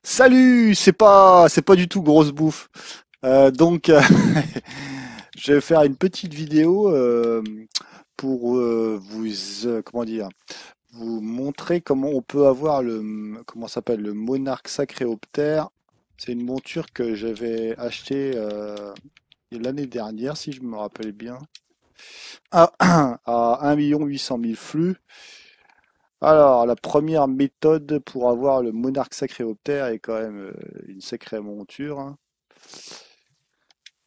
Salut, c'est pas du tout grosse bouffe. Donc, je vais faire une petite vidéo pour comment dire, vous montrer comment on peut avoir comment ça s'appelle, le monarque sacréoptère. C'est une monture que j'avais achetée l'année dernière, si je me rappelle bien, à, à 1 800 000 flux. Alors, la première méthode pour avoir le monarque sacréoptère est quand même une sacrée monture, hein.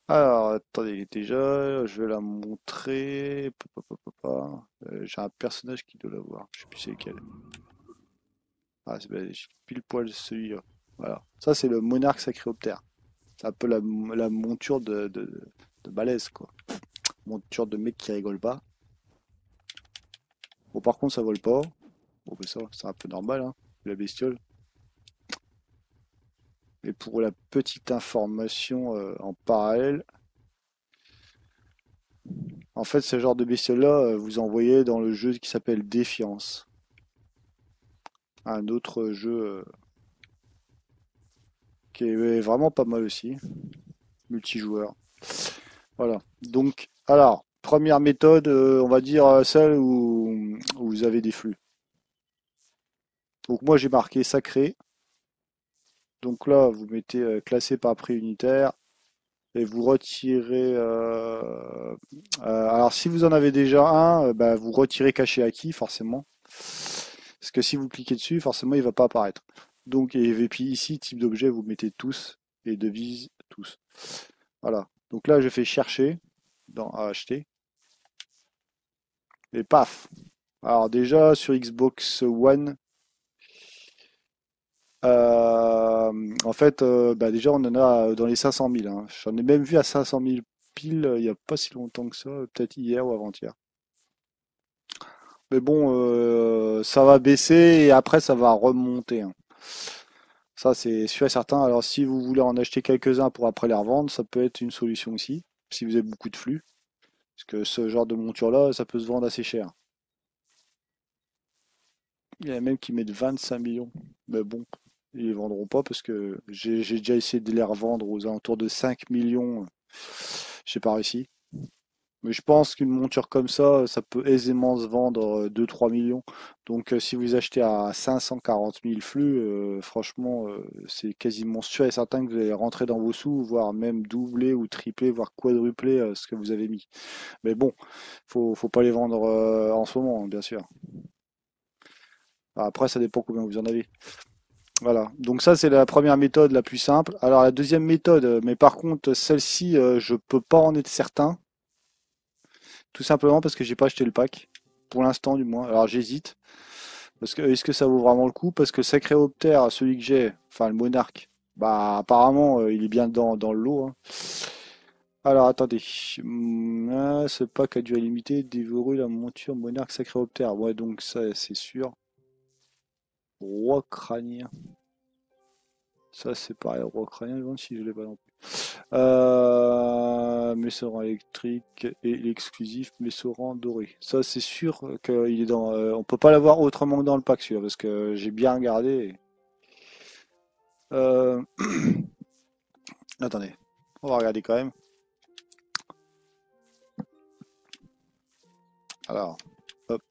Alors, attendez, déjà, je vais la montrer. J'ai un personnage qui doit l'avoir. Je sais plus c'est lequel. Ah, c'est j'ai pile poil celui-là. Voilà. Ça, c'est le monarque sacréoptère. C'est un peu la monture de balèze, quoi. Monture de mec qui rigole pas. Bon, par contre, ça vole pas. Bon, mais ça, c'est un peu normal, hein, la bestiole. Et pour la petite information en parallèle, en fait, ce genre de bestiole-là, vous en voyez dans le jeu qui s'appelle Défiance. Un autre jeu qui est vraiment pas mal aussi, multijoueur. Voilà. Donc, alors, première méthode, on va dire celle où vous avez des flux. Donc moi j'ai marqué sacré. Donc là, vous mettez classé par prix unitaire et vous retirez. Alors si vous en avez déjà un, bah, vous retirez caché acquis forcément. Parce que si vous cliquez dessus, forcément il va pas apparaître. Donc et puis ici type d'objet, vous mettez tous et devise tous. Voilà. Donc là je fais chercher dans à acheter et paf. Alors déjà sur Xbox One, en fait, bah déjà on en a dans les 500 000, hein. J'en ai même vu à 500 000 piles il n'y a pas si longtemps que ça, peut-être hier ou avant-hier. Mais bon, ça va baisser et après ça va remonter, hein. Ça c'est sûr et certain. Alors si vous voulez en acheter quelques-uns pour après les revendre, ça peut être une solution aussi, si vous avez beaucoup de flux. Parce que ce genre de monture-là, ça peut se vendre assez cher. Il y en a même qui mettent 25 millions. Mais bon, ils les vendront pas parce que j'ai déjà essayé de les revendre aux alentours de 5 millions. J'ai pas réussi. Mais je pense qu'une monture comme ça peut aisément se vendre 2-3 millions. Donc si vous achetez à 540 000 flux, franchement, c'est quasiment sûr et certain que vous allez rentrer dans vos sous, voire même doubler ou tripler, voire quadrupler ce que vous avez mis. Mais bon, faut pas les vendre en ce moment, hein, bien sûr. Après, ça dépend combien vous en avez. Voilà. Donc ça, c'est la première méthode la plus simple. Alors la deuxième méthode, mais par contre, celle-ci, je peux pas en être certain. Tout simplement parce que j'ai pas acheté le pack. Pour l'instant, du moins. Alors j'hésite. Parce que est-ce que ça vaut vraiment le coup? Parce que Sacréoptère, celui que j'ai, enfin le monarque, bah apparemment il est bien dans le lot, hein. Alors attendez. Ce pack a dû limiter dévorer la monture monarque Sacréoptère. Ouais, donc ça c'est sûr. Roi crânien. Ça c'est pareil, roi crânien, je me demande si je l'ai pas non plus. Messoran électrique et l'exclusif Messoran doré. Ça, c'est sûr qu'il est dans. On peut pas l'avoir autrement que dans le pack, celui-là, parce que j'ai bien regardé. Euh, Attendez, on va regarder quand même. Alors, hop.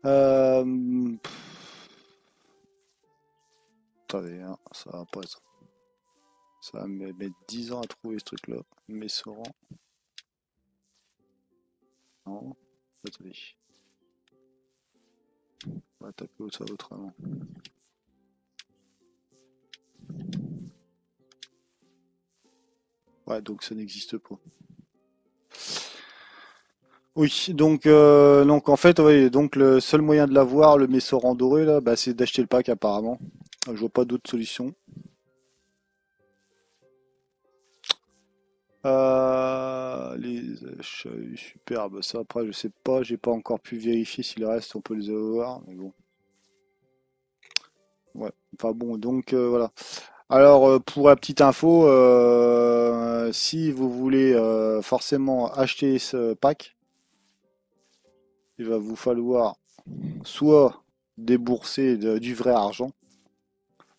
Euh, Attendez, hein, ça va pas être. Ça va me mettre 10 ans à trouver ce truc-là. Messoran. Non. Attendez. On va taper ça autrement. Ouais, donc ça n'existe pas. Oui, donc en fait, oui, donc le seul moyen de l'avoir, le Messoran doré là, bah, c'est d'acheter le pack apparemment. Je vois pas d'autre solution. Les achats superbes, ça après je sais pas, j'ai pas encore pu vérifier si le reste on peut les avoir, mais bon. Ouais, enfin bon, donc voilà. Alors pour la petite info, si vous voulez forcément acheter ce pack, il va vous falloir. soit débourser du vrai argent,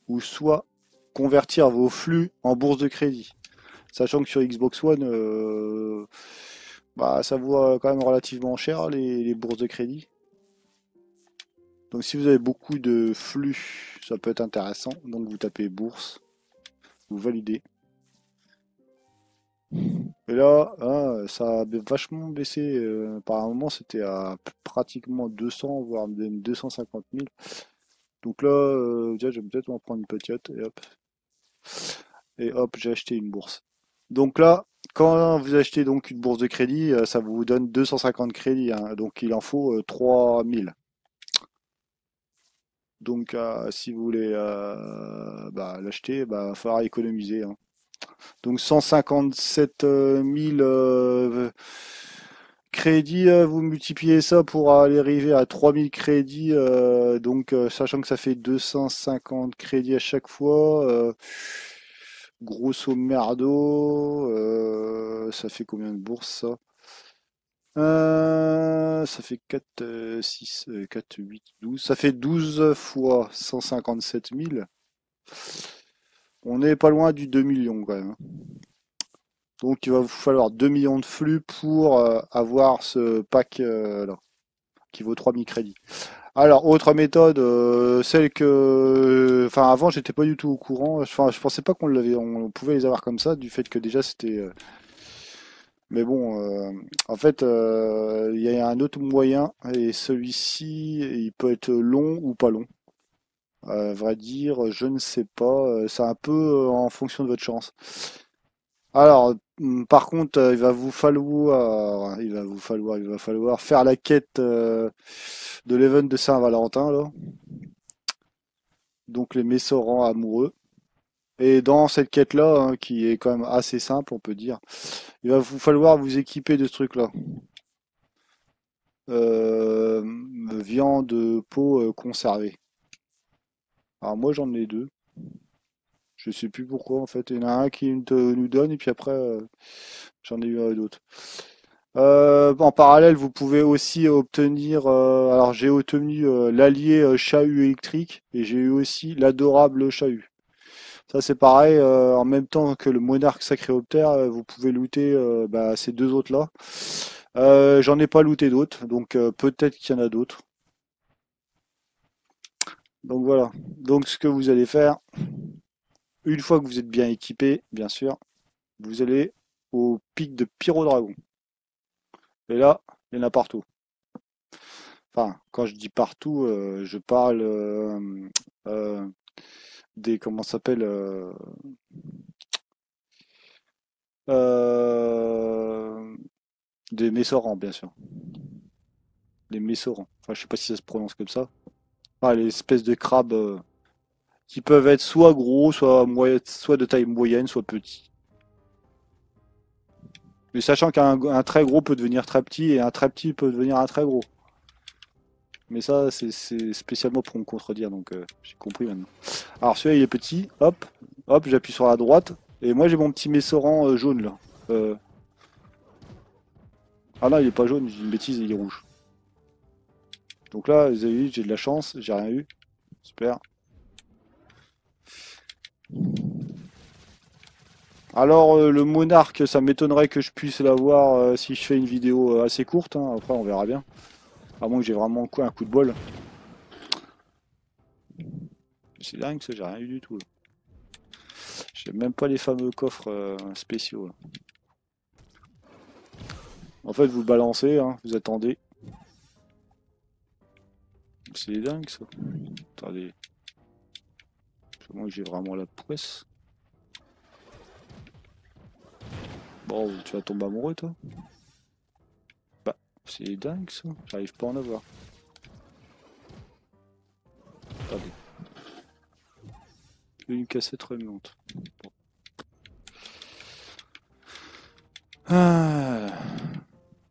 ou soit convertir vos flux en bourse de crédit. Sachant que sur Xbox One, bah, ça vaut quand même relativement cher les bourses de crédit. Donc si vous avez beaucoup de flux, ça peut être intéressant. Donc vous tapez bourse, vous validez. Et là, hein, ça a vachement baissé. Par un moment, c'était à pratiquement 200, voire même 250 000. Donc là, déjà, je vais peut-être m'en prendre une petite. Et hop, j'ai acheté une bourse. Donc là, quand vous achetez donc une bourse de crédit, ça vous donne 250 crédits, hein. Donc il en faut 3000. Donc si vous voulez bah, l'acheter, bah, il va falloir économiser, hein. Donc 157 000 crédits, vous multipliez ça pour aller arriver à 3000 crédits, donc sachant que ça fait 250 crédits à chaque fois, grosso merdo, ça fait combien de bourses ça? Ça fait 4, 6, 4, 8, 12. Ça fait 12 fois 157 000. On n'est pas loin du 2 millions quand même, hein. Donc il va vous falloir 2 millions de flux pour avoir ce pack là, qui vaut 3000 crédits. Alors, autre méthode, celle que... Enfin, avant, j'étais pas du tout au courant. Enfin, je pensais pas on pouvait les avoir comme ça, du fait que déjà c'était... Mais bon, en fait, il y a un autre moyen, et celui-ci, il peut être long ou pas long. Vrai dire, je ne sais pas. C'est un peu en fonction de votre chance. Alors, par contre, il va falloir faire la quête de l'event de Saint-Valentin, là. Donc les Messorans amoureux. Et dans cette quête-là, hein, qui est quand même assez simple, on peut dire, il va vous falloir vous équiper de ce truc-là. Euh, Viande, peau conservée. Alors moi j'en ai deux. Je sais plus pourquoi en fait. Il y en a un qui nous donne et puis après j'en ai eu un d'autre. En parallèle, vous pouvez aussi obtenir. Alors j'ai obtenu l'allié chahut électrique et j'ai eu aussi l'adorable chahut. Ça c'est pareil, en même temps que le monarque sacréoptère, vous pouvez looter bah, ces deux autres-là. J'en ai pas looté d'autres, donc peut-être qu'il y en a d'autres. Donc voilà. Donc ce que vous allez faire, une fois que vous êtes bien équipé, bien sûr, vous allez au pic de Pyro-Dragon. Et là, il y en a partout. Enfin, quand je dis partout, je parle euh, des comment ça s'appelle euh, des Messorans, bien sûr. Les Messorans. Enfin, je sais pas si ça se prononce comme ça. Ah, les espèces de crabes qui peuvent être soit gros, soit de taille moyenne, soit petits. Mais sachant qu'un très gros peut devenir très petit et un très petit peut devenir un très gros. Mais ça, c'est spécialement pour me contredire, donc j'ai compris maintenant. Alors celui-là, il est petit, hop, hop, j'appuie sur la droite, et moi j'ai mon petit Messoran jaune là. Euh, Ah non, il est pas jaune, j'ai une bêtise, il est rouge. Donc là, vous avez vu, j'ai de la chance, j'ai rien eu. Super. Alors le monarque, ça m'étonnerait que je puisse l'avoir si je fais une vidéo assez courte, hein. Après on verra bien. À moins que j'ai vraiment un coup de bol. C'est dingue ça, j'ai rien eu du tout. J'ai même pas les fameux coffres spéciaux là. En fait, vous balancez, hein, vous attendez. C'est dingue ça. Attendez. Moi j'ai vraiment la poisse. Bon, tu vas tomber amoureux toi. Bah, c'est dingue ça. J'arrive pas à en avoir. Attendez. Une cassette remuante. Bon. Ah.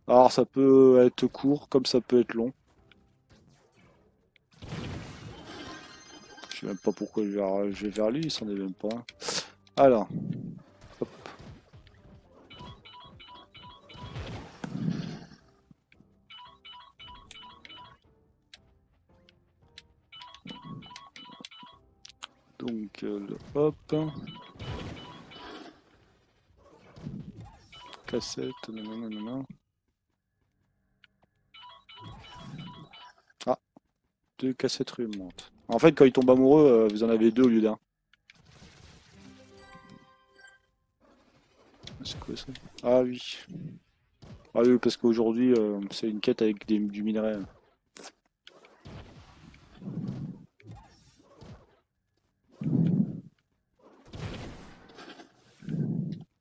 Alors ça peut être court comme ça peut être long. Je sais même pas pourquoi je vais vers lui, il s'en est même pas un. Alors, hop. Donc, hop. Cassette, nanana. Ah, 2 cassettes remontent. En fait, quand il tombe amoureux, vous en avez 2 au lieu d'un. C'est quoi ça? Ah oui. Ah oui, parce qu'aujourd'hui, c'est une quête avec du minerai.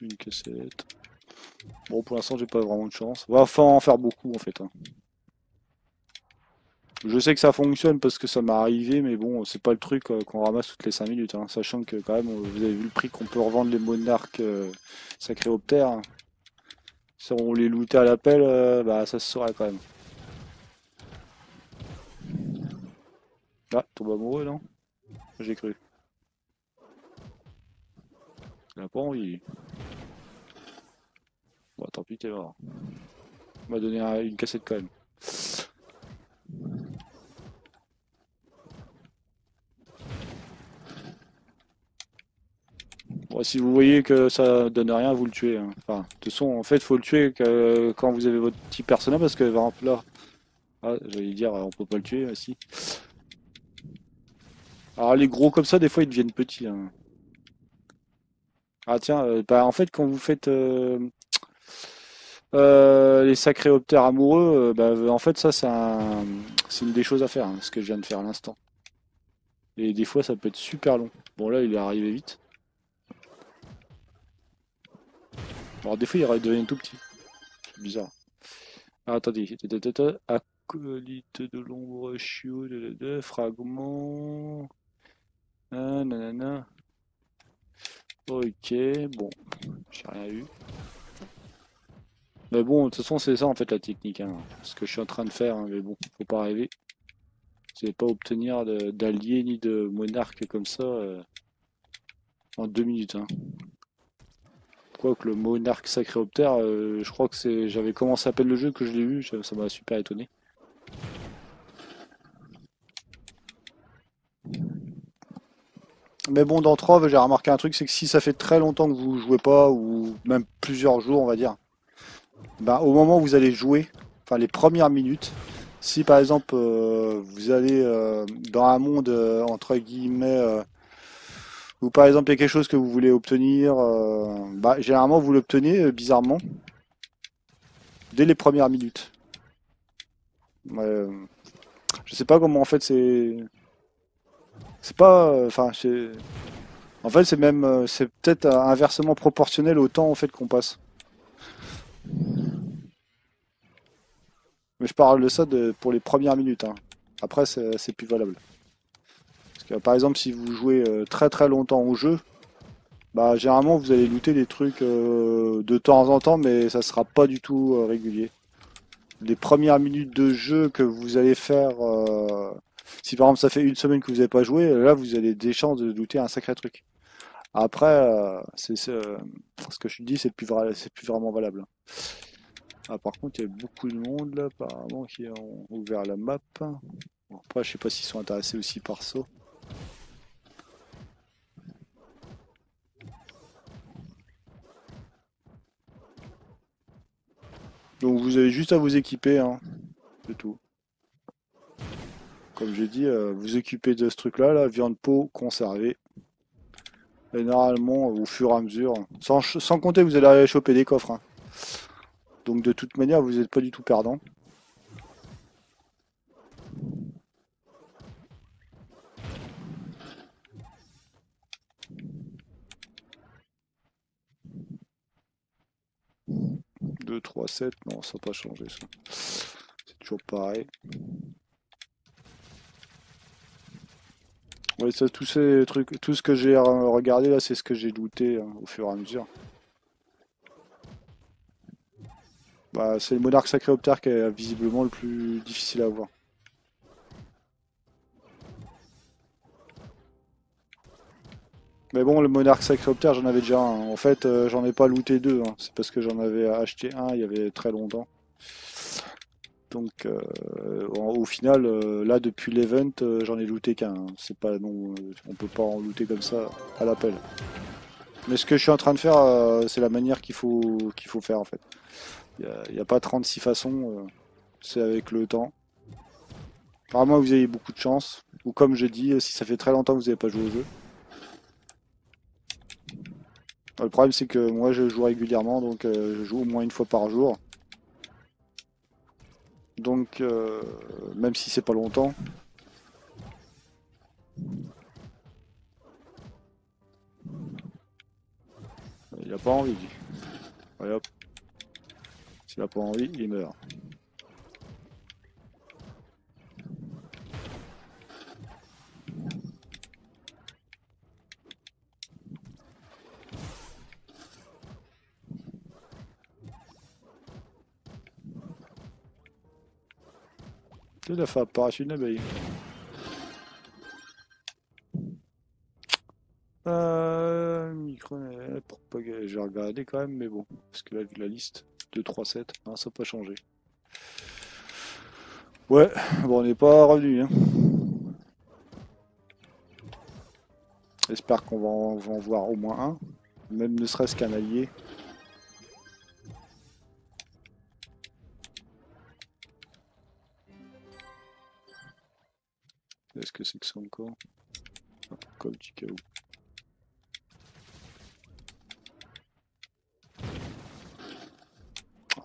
Une cassette. Bon, pour l'instant, j'ai pas vraiment de chance. Va en faire beaucoup, en fait. Hein. Je sais que ça fonctionne parce que ça m'est arrivé, mais bon, c'est pas le truc qu'on ramasse toutes les 5 minutes. Hein, sachant que, quand même, vous avez vu le prix qu'on peut revendre les monarques sacréoptères. Hein. Si on les lootait à l'appel, bah, ça se saurait quand même. Ah, tombe amoureux, non? J'ai cru. Il a pas envie. Bon, tant pis, t'es mort. On m'a donné une cassette quand même. Bon, si vous voyez que ça donne rien, vous le tuez. Hein. Enfin, de toute façon, en fait, faut le tuer quand vous avez votre petit personnage parce que, par exemple, là, ah, j'allais dire, on peut pas le tuer, si. Alors, les gros comme ça, des fois, ils deviennent petits. Hein. Ah, tiens, bah, en fait, quand vous faites les sacréoptères amoureux, bah, en fait, ça, c'est une des choses à faire, hein, ce que je viens de faire à l'instant. Et des fois, ça peut être super long. Bon, là, il est arrivé vite. Alors, des fois, il devient tout petit. C'est bizarre. Ah, attendez. Acolyte de l'ombre, chiot, fragment. Ah, nanana. Ok, bon. J'ai rien eu. Mais bon, de toute façon, c'est ça en fait la technique. Hein. Ce que je suis en train de faire, hein, mais bon, faut pas rêver. Vous n'allez pas obtenir d'alliés ni de monarques comme ça en 2 minutes. Hein. Quoique le monarque sacréoptère, je crois que c'est. J'avais commencé à peine le jeu que je l'ai vu, ça m'a super étonné. Mais bon, dans 3, j'ai remarqué un truc, c'est que si ça fait très longtemps que vous jouez pas, ou même plusieurs jours, on va dire, ben, au moment où vous allez jouer, enfin les premières minutes, si par exemple vous allez dans un monde entre guillemets, ou par exemple il y a quelque chose que vous voulez obtenir, bah, généralement vous l'obtenez bizarrement dès les premières minutes. Je sais pas comment en fait c'est pas, enfin en fait c'est même c'est peut-être inversement proportionnel au temps en fait qu'on passe. Mais je parle de ça pour les premières minutes. Hein. Après c'est plus valable. Parce que, par exemple si vous jouez très très longtemps au jeu, bah généralement vous allez looter des trucs de temps en temps, mais ça sera pas du tout régulier. Les premières minutes de jeu que vous allez faire, si par exemple ça fait une semaine que vous n'avez pas joué, là vous avez des chances de looter un sacré truc. Après, ce que je te dis, c'est plus vraiment valable. Ah, par contre, il y a beaucoup de monde là, apparemment, qui ont ouvert la map. Bon, après, je sais pas s'ils sont intéressés aussi par ça. Donc vous avez juste à vous équiper, hein, c'est tout. Comme j'ai dit, vous équipez de ce truc-là, là, viande peau conservée. Et normalement, au fur et à mesure, sans compter que vous allez aller choper des coffres. Hein. Donc de toute manière, vous n'êtes pas du tout perdant. Deux, 3, 7, non, ça n'a pas changé ça. C'est toujours pareil. Ouais, ça, tous ces trucs, tout ce que j'ai regardé là, c'est ce que j'ai looté hein, au fur et à mesure. Bah, c'est le monarque sacréoptère qui est visiblement le plus difficile à avoir. Mais bon, le monarque sacréoptère, j'en avais déjà un. En fait, j'en ai pas looté deux. Hein. C'est parce que j'en avais acheté un il y avait très longtemps. Donc au final, là depuis l'event, j'en ai looté qu'un, hein. C'est pas non, on peut pas en looter comme ça à l'appel. Mais ce que je suis en train de faire, c'est la manière qu'il faut faire en fait. Il y a pas 36 façons, c'est avec le temps. Apparemment vous avez beaucoup de chance, ou comme je dis, si ça fait très longtemps que vous n'avez pas joué au jeu. Le problème c'est que moi je joue régulièrement, donc je joue au moins une fois par jour. Donc même si c'est pas longtemps. Il a pas envie, lui. Allez hop. S'il a pas envie, il meurt. Il a fait apparaître une abeille. Je vais regarder quand même, mais bon. Parce que là, vu la liste, 2, 3, 7, non, ça n'a pas changé. Ouais, bon, on n'est pas revenu, hein. J'espère qu'on va en voir au moins un. Même ne serait-ce qu'un allié. Est-ce que c'est que ça encore? Comme du chaos.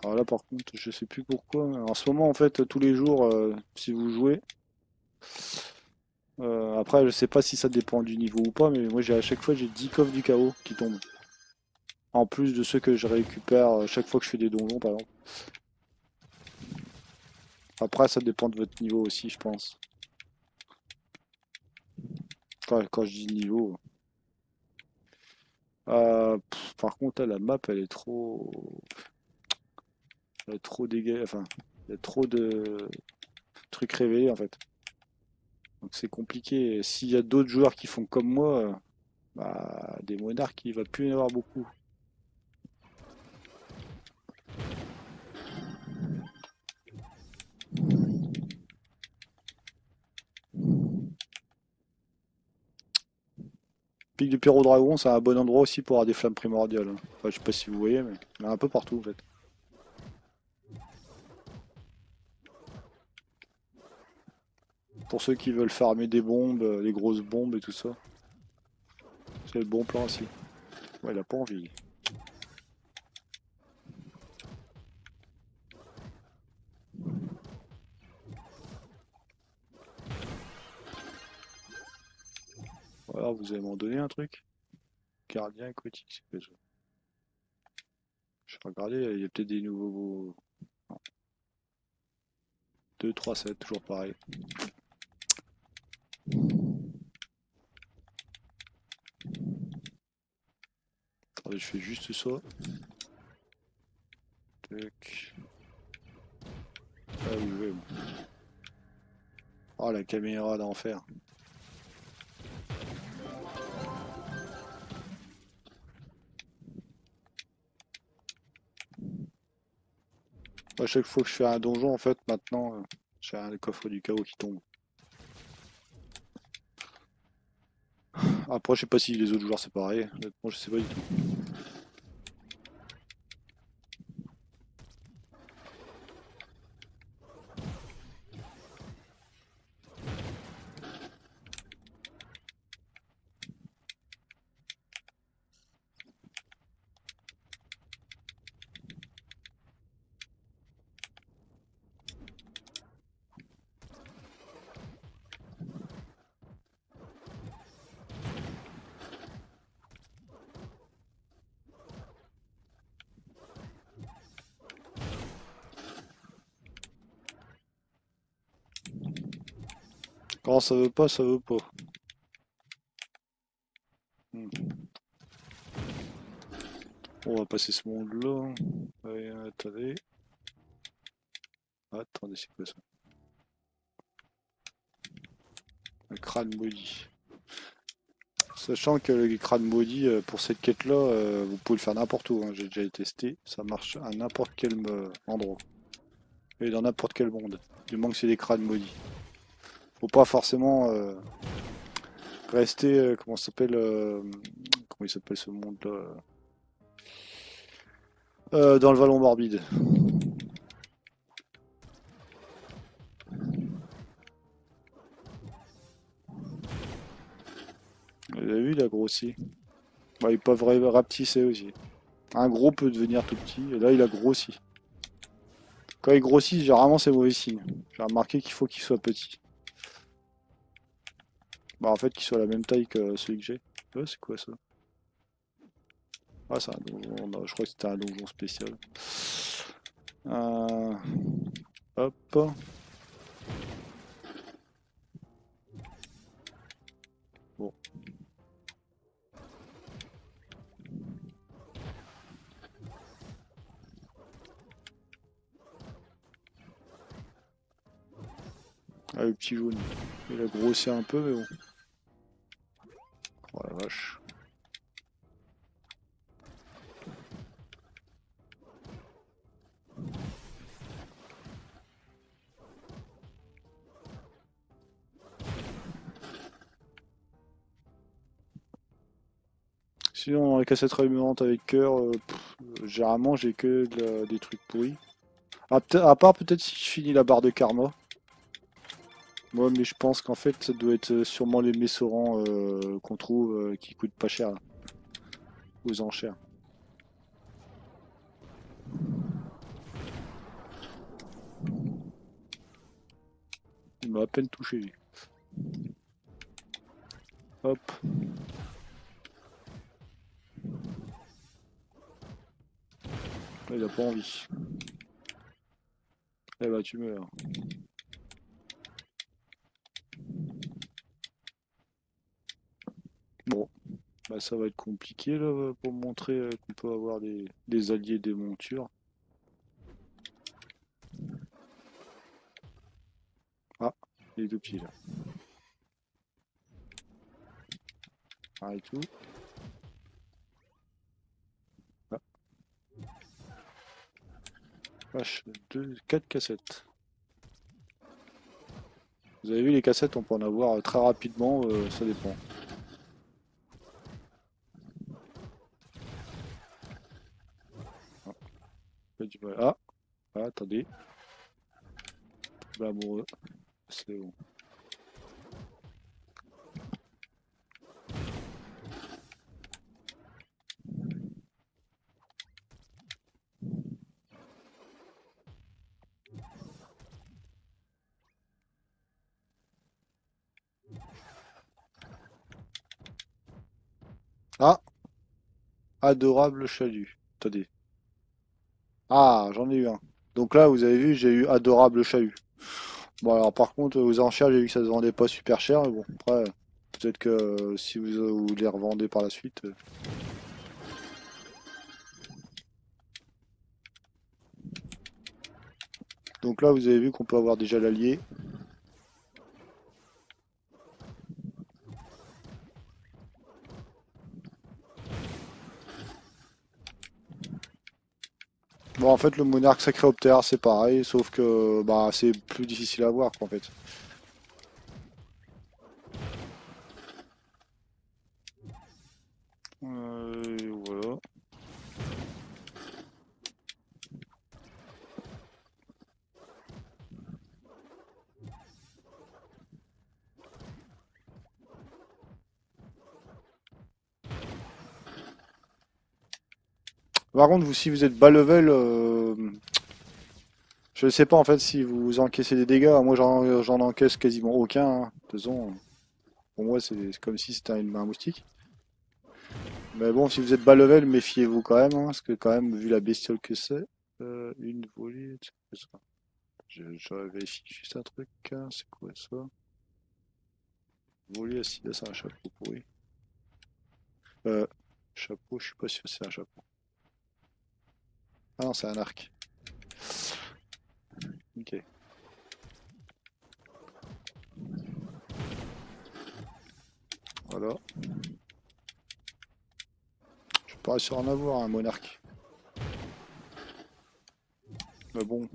Alors là, par contre, je sais plus pourquoi. En ce moment, en fait, tous les jours, si vous jouez. Après, je sais pas si ça dépend du niveau ou pas, mais moi, à chaque fois, j'ai 10 coffres du chaos qui tombent. En plus de ceux que je récupère chaque fois que je fais des donjons, par exemple. Après, ça dépend de votre niveau aussi, je pense. Quand je dis niveau. Par contre, là, la map, elle est trop. Elle est trop dégagée. Enfin, il y a trop de trucs révélés, en fait. Donc c'est compliqué. S'il y a d'autres joueurs qui font comme moi, bah, des monarques, il va plus y en avoir beaucoup. Pic du Pyro Dragon, c'est un bon endroit aussi pour avoir des flammes primordiales, hein. Enfin, je sais pas si vous voyez, mais il y en a un peu partout, en fait. Pour ceux qui veulent farmer des bombes, des grosses bombes et tout ça. C'est le bon plan aussi. Ouais, il a pas envie. Voilà, vous allez m'en donner un truc. Gardien aquatique, c'est quoi ça? Je vais regarder, il y a peut-être des nouveaux. 2, 3, 7, toujours pareil. Attendez, je fais juste ça. Tac. Ah oui, oui. Bon. Oh, la caméra d'enfer. À chaque fois que je fais un donjon, en fait, maintenant, j'ai un coffre du chaos qui tombe. Après, je sais pas si les autres joueurs c'est pareil. Honnêtement, je sais pas du tout. Quand ça veut pas, ça veut pas. Hmm. On va passer ce monde-là. Ouais, attendez. Attendez, c'est quoi ça? Un crâne maudit. Sachant que le crâne maudit, pour cette quête-là, vous pouvez le faire n'importe où, hein. J'ai déjà testé, ça marche à n'importe quel endroit. Et dans n'importe quel monde. Du moment que c'est des crânes maudits. Faut pas forcément rester, comment ça s'appelle, comment il s'appelle ce monde-là dans le Vallon Morbide. Vous avez vu, il a grossi. Bah, ils peuvent rapetisser aussi. Un gros peut devenir tout petit, et là il a grossi. Quand il grossit, généralement c'est mauvais signe. J'ai remarqué qu'il faut qu'il soit petit. Bah en fait qu'il soit la même taille que celui que j'ai. C'est quoi ça? Ah c'est un donjon, non, je crois que c'était un donjon spécial. Euh, Hop. Bon. Ah, le petit jaune. Il a grossi un peu, mais bon. Oh la vache. Sinon, dans les cassettes remuantes avec cœur, généralement j'ai que des trucs pourris. À part peut-être si je finis la barre de karma. Moi, mais je pense qu'en fait, ça doit être sûrement les messorants qu'on trouve qui coûtent pas cher là, aux enchères. Il m'a à peine touché lui. Hop. Là, il a pas envie. Eh bah tu meurs. Bon, bah ça va être compliqué là pour montrer qu'on peut avoir des alliés des montures. Ah, il est tout petit là. Ah et tout. Ah, vache, 4 cassettes. Vous avez vu les cassettes, on peut en avoir très rapidement, ça dépend. Ah, ah, ah, attendez. Bah, amoureux. C'est bon. Ah, adorable chalut. Attendez. Ah, j'en ai eu un. Donc là, vous avez vu, j'ai eu adorable chalut. Bon, alors par contre, aux enchères, j'ai vu que ça se vendait pas super cher, mais bon, après, peut-être que si vous les revendez par la suite. Donc là, vous avez vu qu'on peut avoir déjà l'allié. Bon, en fait, le monarque sacréoptère, c'est pareil, sauf que bah, c'est plus difficile à voir, quoi, en fait. Voilà. Par contre, vous, si vous êtes bas level, je ne sais pas en fait si vous encaissez des dégâts. Moi, j'en encaisse quasiment aucun, hein. De toute façon, pour moi, c'est comme si c'était un moustique. Mais bon, si vous êtes bas level, méfiez-vous quand même, hein, parce que quand même, vu la bestiole que c'est, une volée, c'est ça. Je vérifie juste un truc, hein, c'est quoi ça? Volée acide, c'est un chapeau pourri. Euh, Chapeau, je suis pas sûr que c'est un chapeau. Ah non, c'est un arc. Ok. Voilà. Je suis pas sûr en avoir un monarque. Mais bon.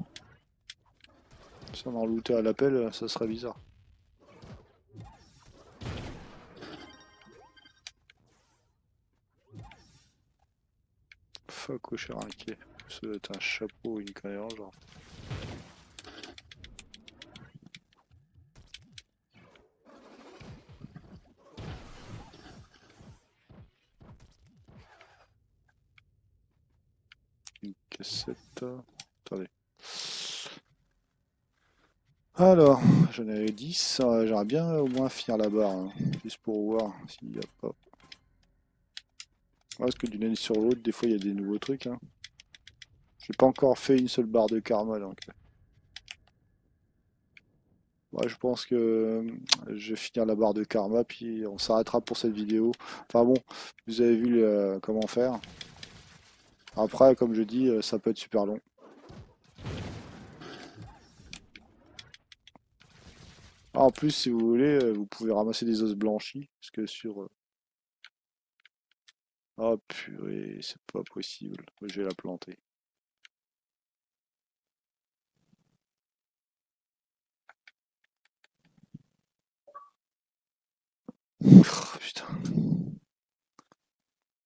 Si on en lootait à l'appel, ça serait bizarre. Fuck, au cher inquiet. Ça doit être un chapeau ou une connerie en genre. Une cassette. Attendez. Alors, j'en avais 10. J'aimerais bien au moins finir la barre, hein, juste pour voir s'il n'y a pas. Parce que d'une année sur l'autre, des fois il y a des nouveaux trucs. Hein. J'ai pas encore fait une seule barre de karma donc. Ouais, je pense que je vais finir la barre de karma, puis on s'arrêtera pour cette vidéo. Enfin bon, vous avez vu comment faire. Après, comme je dis, ça peut être super long. Ah, en plus, si vous voulez, vous pouvez ramasser des os blanchis, parce que sur... Ah purée, c'est pas possible. Je vais la planter.